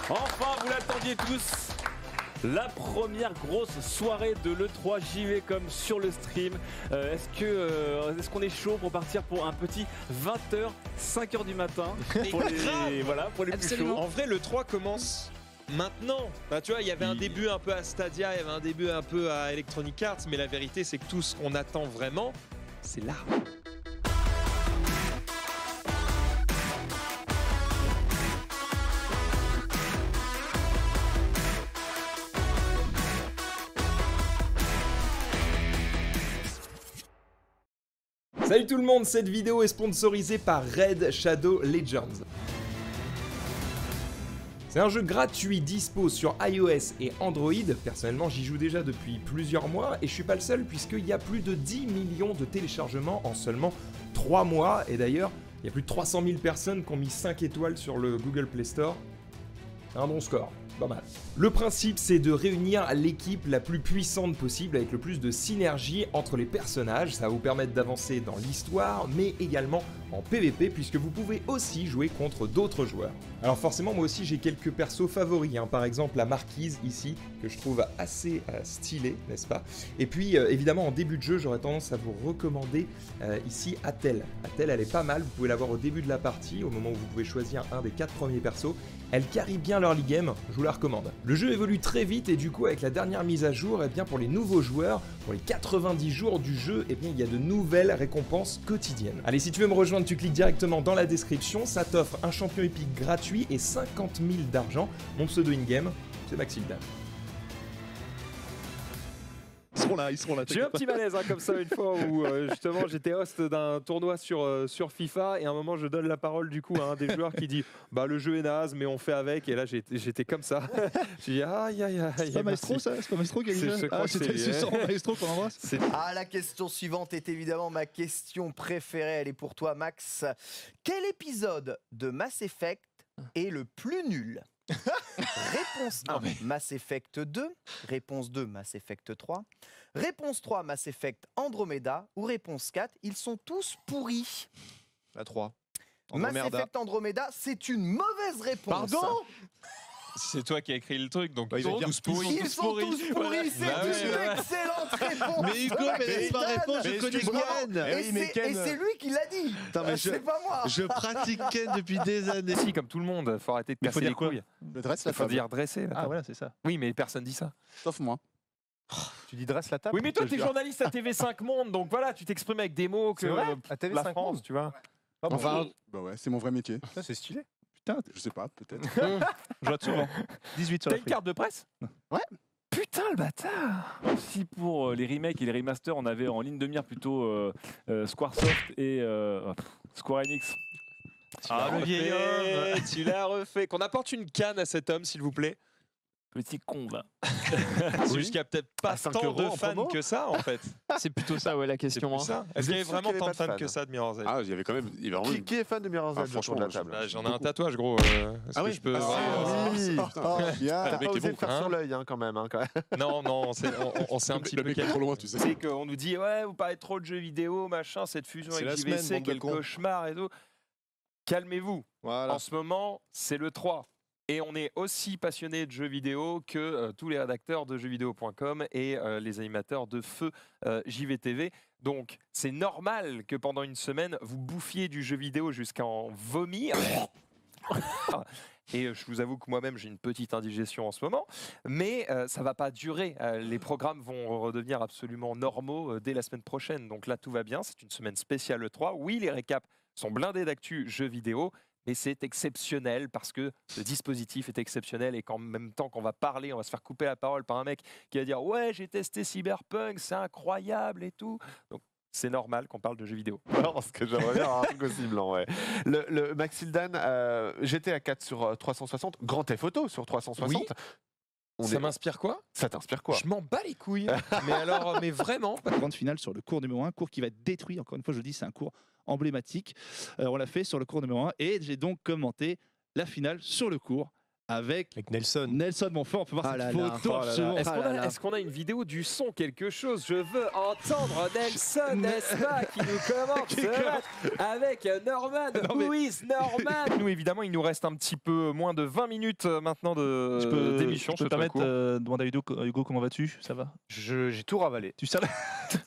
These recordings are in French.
Enfin, vous l'attendiez tous. La première grosse soirée de l'E3 JV.com sur le stream. Est-ce qu'on est chaud pour partir pour un petit 20h, 5h du matin pour les plus chauds. En vrai, l'E3 commence maintenant. Bah, tu vois, il y avait un début un peu à Stadia, il y avait un début un peu à Electronic Arts, mais la vérité, c'est que tout ce qu'on attend vraiment, c'est là. Salut tout le monde, cette vidéo est sponsorisée par Red Shadow Legends. C'est un jeu gratuit dispo sur iOS et Android. Personnellement, j'y joue déjà depuis plusieurs mois et je suis pas le seul puisqu'il y a plus de 10 millions de téléchargements en seulement 3 mois. Et d'ailleurs, il y a plus de 300 000 personnes qui ont mis 5 étoiles sur le Google Play Store. Un bon score. Pas mal. Le principe, c'est de réunir l'équipe la plus puissante possible avec le plus de synergie entre les personnages. Ça va vous permettre d'avancer dans l'histoire, mais également en PvP, puisque vous pouvez aussi jouer contre d'autres joueurs. Alors forcément, moi aussi, j'ai quelques persos favoris. Par exemple, la marquise ici, que je trouve assez stylée, n'est-ce pas? Et puis, évidemment, en début de jeu, j'aurais tendance à vous recommander ici Attel. Attel, elle est pas mal. Vous pouvez la voir au début de la partie, au moment où vous pouvez choisir un des 4 premiers persos. Elle carry bien l'early game, je vous la recommande. Le jeu évolue très vite et du coup avec la dernière mise à jour, pour les nouveaux joueurs, pour les 90 jours du jeu, il y a de nouvelles récompenses quotidiennes. Allez, si tu veux me rejoindre, tu cliques directement dans la description, ça t'offre un champion épique gratuit et 50 000 d'argent. Mon pseudo in-game, c'est Maxildan. Ils seront là. J'ai eu un petit malaise comme ça une fois où justement j'étais host d'un tournoi sur FIFA et à un moment je donne la parole du coup à un des joueurs qui dit bah le jeu est naze mais on fait avec, et là j'étais comme ça. J'ai dit aïe. C'est pas Maestro ça? C'est pas Maestro qui a dit ça? Ah, c'est Maestro qu'on embrasse. Ah, la question suivante est évidemment ma question préférée, elle est pour toi Max. Quel épisode de Mass Effect est le plus nul? Réponse 1, Mass Effect 2. Réponse 2, Mass Effect 3. Réponse 3, Mass Effect Andromeda. Ou réponse 4, ils sont tous pourris. La 3. Mass Effect Andromeda, c'est une mauvaise réponse. Pardon? C'est toi qui as écrit le truc, donc il va dire Ils sont tous pourris, c'est une excellente réponse. Mais Hugo, mais laisse pas répondre, je connais Ken. Et c'est lui qui l'a dit. C'est pas moi. Je pratique Ken depuis des années. Si, comme tout le monde, faut arrêter de casser les couilles. Le dresse la Faut table. dire dresser. Ah voilà, c'est ça. Oui, mais personne dit ça. Sauf moi. Tu dis dresse la table? Oui, mais toi, t'es journaliste à TV5 Monde, donc voilà, tu t'exprimes avec des mots que à TV5 la France, tu vois. Enfin, bah ouais, c'est mon vrai métier. C'est stylé. Putain, Je sais pas, peut-être. je vois souvent. 18 sur T'as la une carte de presse? Ouais. Putain, le bâtard! Si pour les remakes et les remasters, on avait en ligne de mire plutôt Squaresoft et Square Enix. Le vieil homme! Tu l'as refait. Qu'on apporte une canne à cet homme, s'il vous plaît. Petit con, va. C'est juste qu'il n'y a peut-être pas À 5 tant euros de en fans promo. que ça, en fait. C'est plutôt ça, ouais, la question. C'est plus ça. Est-ce qu'il y avait vraiment tant de fans que ça de Mirror's Edge? Ah, il y avait quand même. Il y avait vraiment Qui est fan de Mirror's Ah, Edge autour de la table? J'en ai un tatouage, gros. Est-ce que je peux... oui. T'as T'as pas osé le faire sur l'œil quand même. Non, on s'est un petit Le peu mec est trop loin, tu sais. C'est qu'on nous dit ouais, vous parlez trop de jeux vidéo, machin, cette fusion C'est avec la semaine, JVC, bande de quel cons. cauchemar et tout. Calmez-vous. Voilà. En ce moment, c'est le 3. Et on est aussi passionné de jeux vidéo que tous les rédacteurs de jeuxvideo.com et les animateurs de Feu JVTV. Donc, c'est normal que pendant une semaine, vous bouffiez du jeu vidéo jusqu'à en vomir. Et je vous avoue que moi-même, j'ai une petite indigestion en ce moment. Mais ça ne va pas durer. Les programmes vont redevenir absolument normaux dès la semaine prochaine. Donc là, tout va bien. C'est une semaine spéciale E3. Oui, les récaps sont blindés d'actu jeux vidéo. Mais c'est exceptionnel parce que le dispositif est exceptionnel et qu'en même temps qu'on va parler, on va se faire couper la parole par un mec qui va dire « Ouais, j'ai testé Cyberpunk, c'est incroyable et tout ». Donc, c'est normal qu'on parle de jeux vidéo. Non, parce que j'aimerais bien avoir un truc aussi blanc, ouais. Le Maxildan, GTA 4 sur 360, Grand Theft Auto sur 360. Oui. Ça m'inspire quoi? Ça t'inspire quoi? Je m'en bats les couilles. Mais alors, mais vraiment. La grande finale sur le cours numéro 1, cours qui va être détruit. Encore une fois, je dis, c'est un cours emblématique. On l'a fait sur le cours numéro 1 et j'ai donc commenté la finale sur le cours Avec Nelson. Nelson Montfort. On peut voir Ah là cette là, photo. oh là là. absolument. Est-ce qu'on a une vidéo du son, quelque chose? Je veux entendre Nelson, n'est-ce pas, qui nous commente ce match avec Norman. Non, mais- Who is Norman? Nous, évidemment, il nous reste un petit peu moins de 20 minutes maintenant d'émission. Je peux te permettre de demander à Hugo comment vas-tu? Ça va? J'ai tout ravalé. Tu serres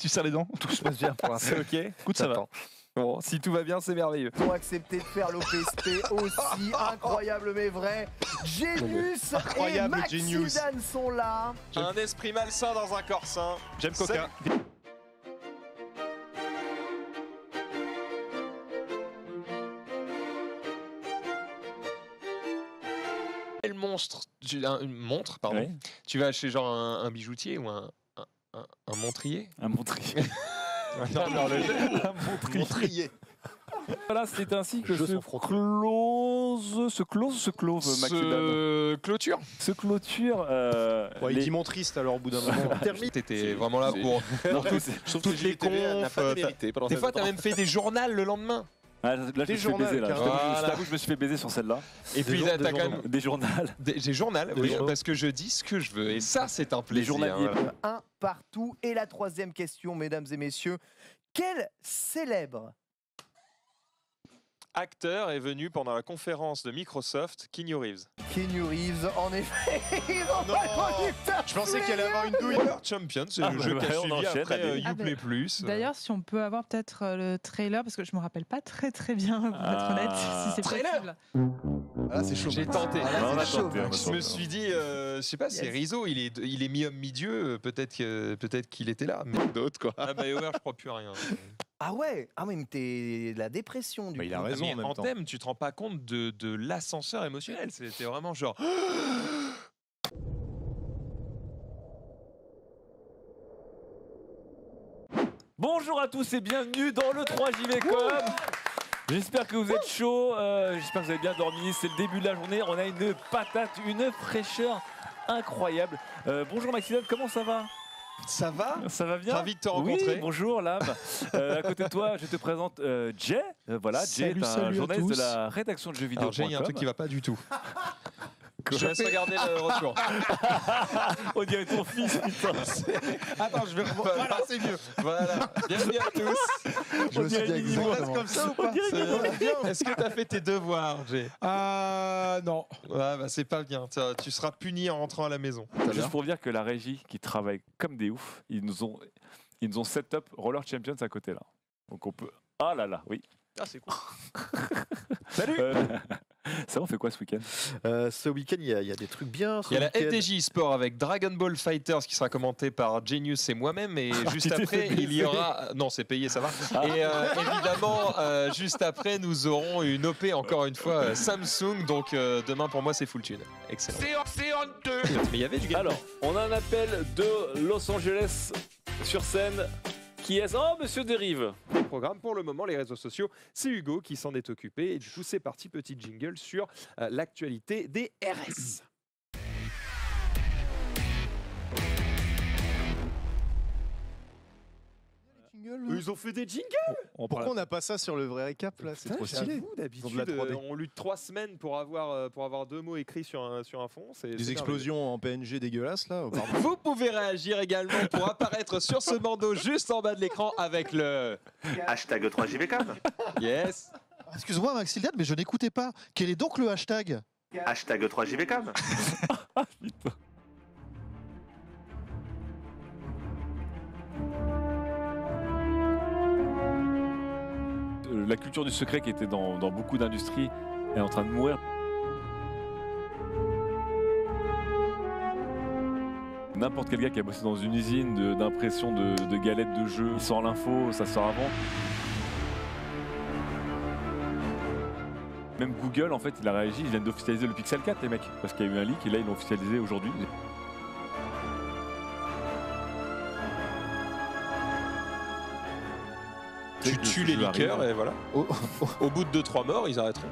tu serres les dents? Tout se passe bien pour l'instant. C'est ok. Écoute, ça va. T'attends. Bon, si tout va bien, c'est merveilleux. Ils ont accepté de faire l'OPST aussi incroyable mais vrai. Genius et Incroyable, Genius. Maxildan sont là. Un esprit malsain dans un corps sain. J'aime Coca. Quel monstre, une montre, pardon. Ouais. Tu vas chez genre un bijoutier ou un montrier? Un montrier. Un montrier. Voilà, c'est ainsi que Jeux se sont francs. close Maxildan. Clôture. Se clôture. Ouais, il dit mon triste alors au bout d'un moment. Termine. T'étais vraiment là pour toutes les confs. n'a pas démérité pendant Des cette fois, t'as même fait des journaux le lendemain. Ah, là, je me suis fait journaux, baiser. Là. carrément. Je t'avoue, je me suis fait baiser sur celle-là. Et puis, jour- t'as des quand journaux. même Des journaux. des journaux, oui, journaux. parce que je dis ce que je veux. Et ça, c'est un plaisir. journaliers. voilà. Un partout. Et la troisième question, mesdames et messieurs. Quel célèbre acteur est venu pendant la conférence de Microsoft, Keanu Reeves. Keanu Reeves, en effet, ils ont pas le conducteur. Je pensais qu'il allait avoir une douille. Warrior Champion, c'est Ah, le bah, jeu qui a ouais, on suivi enchaîne, après allez. You Play Plus. D'ailleurs, si on peut avoir peut-être le trailer, parce que je me rappelle pas très bien, pour être honnête, si c'est Trailer possible. Ah, c'est chaud. J'ai tenté. Ah, là, on a c'est chaud. tenté, on a Je tenté. me suis dit, je sais pas, c'est Yes. Rizzo, il est mi-homme, mi-dieu, peut-être qu'il était là, mais d'autres quoi. Ah, BioWare, je crois plus à rien. Ah ouais, ah mais t'es de la dépression du Bah, il coup. a raison Mais en même temps. thème, tu te rends pas compte de l'ascenseur émotionnel. C'était vraiment genre. Bonjour à tous et bienvenue dans le 3JVcom. J'espère que vous êtes chaud, j'espère que vous avez bien dormi. C'est le début de la journée, on a une patate, une fraîcheur incroyable. Bonjour Maxime, comment ça va? Ça va? Ça va bien? Ravi de te rencontrer. Oui, bonjour Lab. À côté de toi, je te présente Jay. Voilà, Jay est un Salut à journaliste de tous. la rédaction de jeux vidéo. Alors, Jay, il y a un truc qui va pas du tout. Je laisse regarder le retour. On dirait ton fils, putain. Attends, je vais voilà, c'est mieux. Voilà. Bienvenue à tous. On dirait Minimo. comme ça ou pas? Est-ce que tu as fait tes devoirs, Jay? Ah non. Ouais, bah c'est pas bien. Tu seras puni en rentrant à la maison. Juste pour dire que la régie qui travaille comme des oufs, ils nous ont set up Roller Champions à côté là. Donc on peut. Ah là là, oui. Ah, c'est cool. Salut. Ça, on fait quoi ce week-end? Ce week-end, il y a des trucs bien. Il y a la FDJ Sport avec Dragon Ball Fighters qui sera commenté par Genius et moi-même. Et juste tu t'es après, fait il y baiser. aura. Non, c'est payé, ça va. Et évidemment, juste après, nous aurons une OP, encore une fois, Samsung. Donc demain, pour moi, c'est full tune. Excellent. C'est honteux. Mais il y avait du game. Alors, on a un appel de Los Angeles sur scène. Qui est Oh, monsieur Dérive. Les programmes pour le moment, les réseaux sociaux, c'est Hugo qui s'en est occupé. Et du coup, c'est parti, petit jingle sur l'actualité des RS. Ils ont fait des jingles. Pourquoi on n'a pas ça sur le vrai récap là? C'est trop stylé. J'avoue, Ils ont de la d'habitude, 3D. on lutte 3 semaines pour avoir 2 mots écrits sur un fond. C'est Des explosions en PNG dégueulasses là. Pardon. Vous pouvez réagir également pour apparaître sur ce bandeau juste en bas de l'écran avec le Hashtag 3JVcom. yes. Excuse-moi Maxildan, mais je n'écoutais pas. Quel est donc le hashtag? Hashtag 3JVcom. La culture du secret qui était dans beaucoup d'industries est en train de mourir. N'importe quel gars qui a bossé dans une usine d'impression de galettes de jeux, il sort l'info, ça sort avant. Même Google, en fait, il a réagi, ils viennent d'officialiser le Pixel 4, les mecs, parce qu'il y a eu un leak et là, ils l'ont officialisé aujourd'hui. Tu tues les liqueurs et voilà. Au bout de 2-3 morts, ils arrêteront.